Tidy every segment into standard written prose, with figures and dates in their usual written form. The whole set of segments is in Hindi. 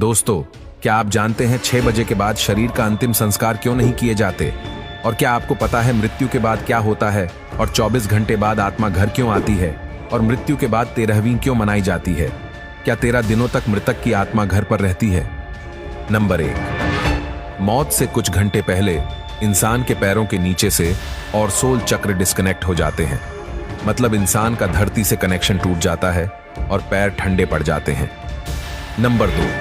दोस्तों, क्या आप जानते हैं 6 बजे के बाद शरीर का अंतिम संस्कार क्यों नहीं किए जाते? और क्या आपको पता है मृत्यु के बाद क्या होता है? और 24 घंटे बाद आत्मा घर क्यों आती है? और मृत्यु के बाद 13वीं क्यों मनाई जाती है? क्या 13 दिनों तक मृतक की आत्मा घर पर रहती है? नंबर 1, मौत से कुछ घंटे पहले इंसान के पैरों के नीचे से और सोल चक्र डिस्कनेक्ट हो जाते हैं। मतलब इंसान का धरती से कनेक्शन टूट जाता है और पैर ठंडे पड़ जाते हैं। नंबर 2,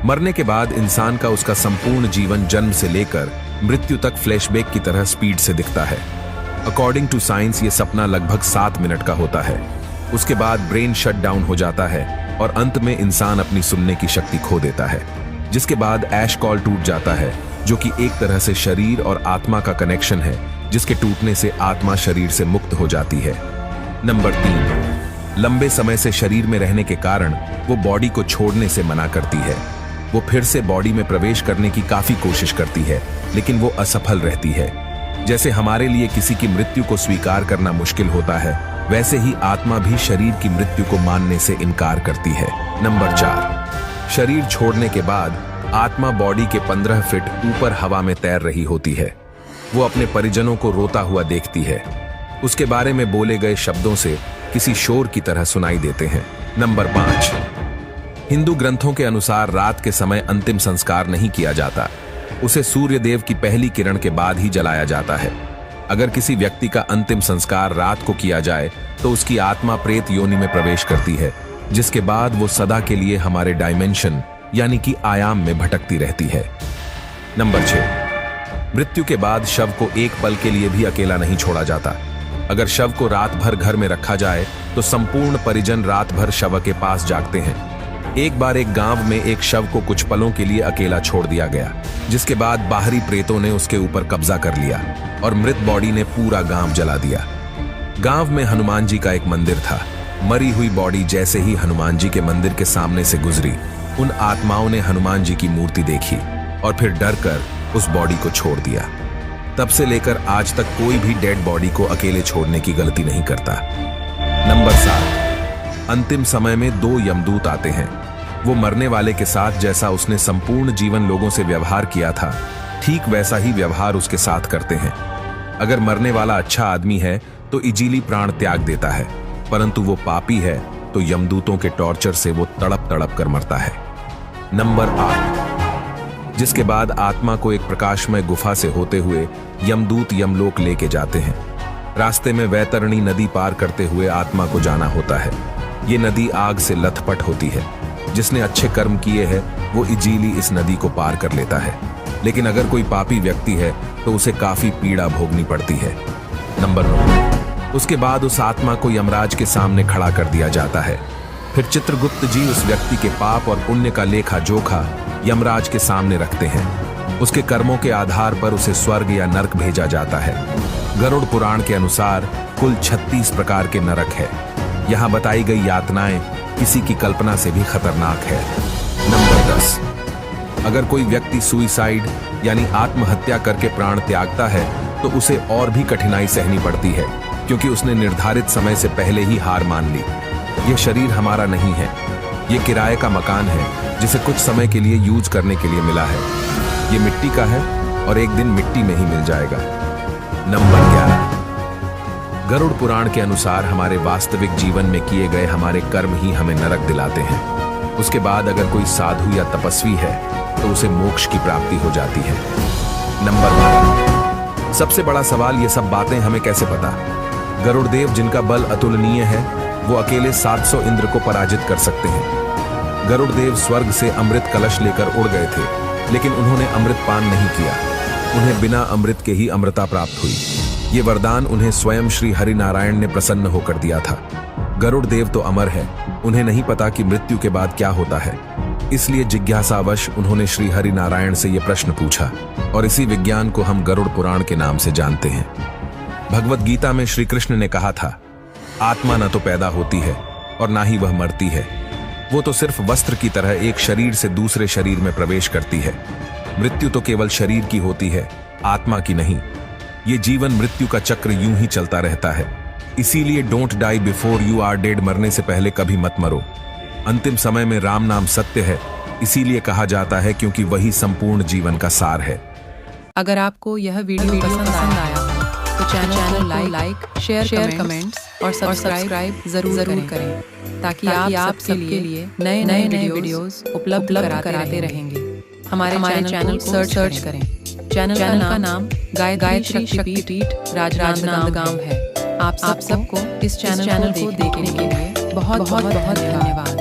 मरने के बाद इंसान का उसका संपूर्ण जीवन जन्म से लेकर मृत्यु तक फ्लैशबैक की तरह स्पीड से दिखता है। अकॉर्डिंग टू साइंस ये सपना लगभग 7 मिनट का होता है। उसके बाद ब्रेन शट डाउन हो जाता है और अंत में इंसान अपनी सुनने की शक्ति खो देता है, जिसके बाद ऐश कॉल टूट जाता है, जो कि एक तरह से शरीर और आत्मा का कनेक्शन है, जिसके टूटने से आत्मा शरीर से मुक्त हो जाती है। नंबर 3, लंबे समय से शरीर में रहने के कारण वो बॉडी को छोड़ने से मना करती है। वो फिर से बॉडी में प्रवेश करने की काफी कोशिश करती है, लेकिन वो असफल रहती है। जैसे हमारे लिए किसी की मृत्यु को स्वीकार करना मुश्किल होता है, वैसे ही आत्मा भी शरीर की मृत्यु को मानने से इनकार करती है। नंबर 4, शरीर छोड़ने के बाद आत्मा बॉडी के 15 फीट ऊपर हवा में तैर रही होती है। वो अपने परिजनों को रोता हुआ देखती है। उसके बारे में बोले गए शब्दों से किसी शोर की तरह सुनाई देते हैं। नंबर 5, हिंदू ग्रंथों के अनुसार रात के समय अंतिम संस्कार नहीं किया जाता। उसे सूर्य देव की पहली किरण के बाद ही जलाया जाता है। अगर किसी व्यक्ति का अंतिम संस्कार रात को किया जाए तो उसकी आत्मा प्रेत योनि में प्रवेश करती है, जिसके बाद वो सदा के लिए हमारे डायमेंशन यानी कि आयाम में भटकती रहती है। नंबर 6, मृत्यु के बाद शव को एक पल के लिए भी अकेला नहीं छोड़ा जाता। अगर शव को रात भर घर में रखा जाए तो संपूर्ण परिजन रात भर शव के पास जागते हैं। एक बार एक गांव में एक शव को कुछ पलों के लिए अकेला छोड़ दिया गया, जिसके बाद बाहरी प्रेतों ने उसके ऊपर कब्जा कर लिया और मृत बॉडी ने पूरा गांव जला दिया। गांव में हनुमान जी का एक मंदिर था। मरी हुई बॉडी जैसे ही हनुमान जी के मंदिर के सामने से गुजरी, उन आत्माओं ने हनुमान जी की मूर्ति देखी और फिर डर कर उस बॉडी को छोड़ दिया। तब से लेकर आज तक कोई भी डेड बॉडी को अकेले छोड़ने की गलती नहीं करता। नंबर 7, अंतिम समय में 2 यमदूत आते हैं। वो मरने वाले के साथ जैसा उसने संपूर्ण जीवन लोगों से व्यवहार किया था, ठीक वैसा ही व्यवहार उसके साथ करते हैं। अगर मरने वाला अच्छा आदमी है तो इजीली प्राण त्याग देता है, परंतु वो पापी है तो यमदूतों के टॉर्चर से वो तड़प तड़प कर मरता है। नंबर 8, जिसके बाद आत्मा को एक प्रकाशमय गुफा से होते हुए यमदूत यमलोक लेके जाते हैं। रास्ते में वैतरणी नदी पार करते हुए आत्मा को जाना होता है। ये नदी आग से लथपथ होती है। जिसने अच्छे कर्म किए हैं वो इजीली इस नदी को पार कर लेता है, लेकिन अगर कोई पापी व्यक्ति है तो उसे काफी पीड़ा भोगनी पड़ती है। नंबर 9, उसके बाद उस आत्मा को यमराज के सामने खड़ा कर दिया जाता है। फिर चित्रगुप्त जी उस व्यक्ति के पाप और पुण्य का लेखा जोखा यमराज के सामने रखते हैं। उसके कर्मों के आधार पर उसे स्वर्ग या नरक भेजा जाता है। गरुड़ पुराण के अनुसार कुल 36 प्रकार के नरक है। यहाँ बताई गई यातनाएं किसी की कल्पना से भी खतरनाक है। नंबर 10, अगर कोई व्यक्ति सुइसाइड यानी आत्महत्या करके प्राण त्यागता है तो उसे और भी कठिनाई सहनी पड़ती है, क्योंकि उसने निर्धारित समय से पहले ही हार मान ली। यह शरीर हमारा नहीं है, ये किराए का मकान है जिसे कुछ समय के लिए यूज करने के लिए मिला है। ये मिट्टी का है और एक दिन मिट्टी में ही मिल जाएगा। नंबर 11, गरुड़ पुराण के अनुसार हमारे वास्तविक जीवन में किए गए हमारे कर्म ही हमें नरक दिलाते हैं। उसके बाद अगर कोई साधु या तपस्वी है तो उसे मोक्ष की प्राप्ति हो जाती है। नंबर 12, सबसे बड़ा सवाल, ये सब बातें हमें कैसे पता? गरुड़देव जिनका बल अतुलनीय है, वो अकेले 700 इंद्र को पराजित कर सकते हैं। गरुड़देव स्वर्ग से अमृत कलश लेकर उड़ गए थे, लेकिन उन्होंने अमृत पान नहीं किया। उन्हें बिना अमृत के ही अमृता प्राप्त हुई। ये वरदान उन्हें स्वयं श्री हरि नारायण ने प्रसन्न होकर दिया था। गरुड़ देव तो अमर है, उन्हें नहीं पता कि मृत्यु के बाद क्या होता है। इसलिए जिज्ञासावश उन्होंने श्री हरि नारायण से यह प्रश्न पूछा, और इसी विज्ञान को हम गरुड़ पुराण के नाम से जानते हैं। भगवत गीता में श्री कृष्ण ने कहा था, आत्मा न तो पैदा होती है और ना ही वह मरती है। वो तो सिर्फ वस्त्र की तरह एक शरीर से दूसरे शरीर में प्रवेश करती है। मृत्यु तो केवल शरीर की होती है, आत्मा की नहीं। ये जीवन मृत्यु का चक्र यूं ही चलता रहता है। इसीलिए don't die before you are dead, मरने से पहले कभी मत मरो। अंतिम समय में राम नाम सत्य है, इसीलिए कहा जाता है क्योंकि वही संपूर्ण जीवन का सार है। अगर आपको यह वीडियो पसंद आया तो चैनल लाइक शेयर कमेंट्स और सब्सक्राइब जरूर करें ताकि आप सबके लिए नए वीडियोस उपलब्ध कराते रहेंगे। हमारे चैनल को सर्च करें। चैनल का नाम गायत्री शक्तिपीठ राजनांदगांव है। आप सबको इस चैनल को देखने के लिए बहुत धन्यवाद।